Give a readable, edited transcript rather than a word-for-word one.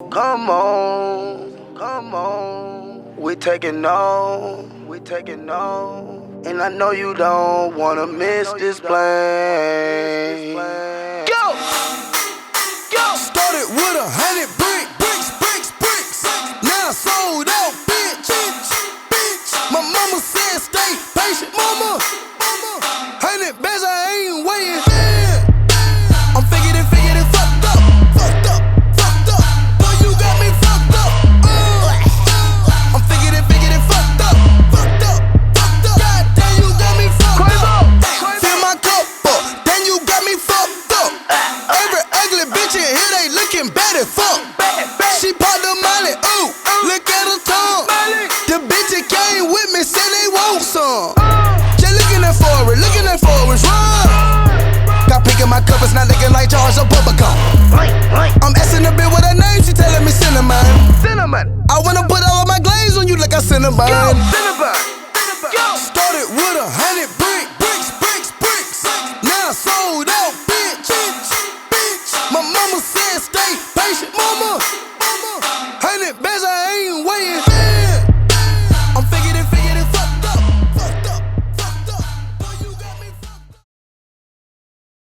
Come on, we taking on, and I know you don't wanna miss this plane. Go! Started with 100 bricks. Now I sold out, bitch. My mama said stay patient, mama. 100 bands, I ain't waiting. I'm figured it fucked up. Boy, you got me fucked up. I'm figured it fucked up. Goddamn, you got me fucked up. Fill my cup up, then you got me fucked up. Every ugly bitch in here, they looking bad as fuck. She popped the molly, ooh, look at her tongue. The bitch that came with me said they want some. Just looking at forwards, run. Got pink in my covers, not looking like George or Bubblegum. I'm asking a bitch what her name, she telling me cinnamon. I wanna put all of my glaze on you like a cinnamon.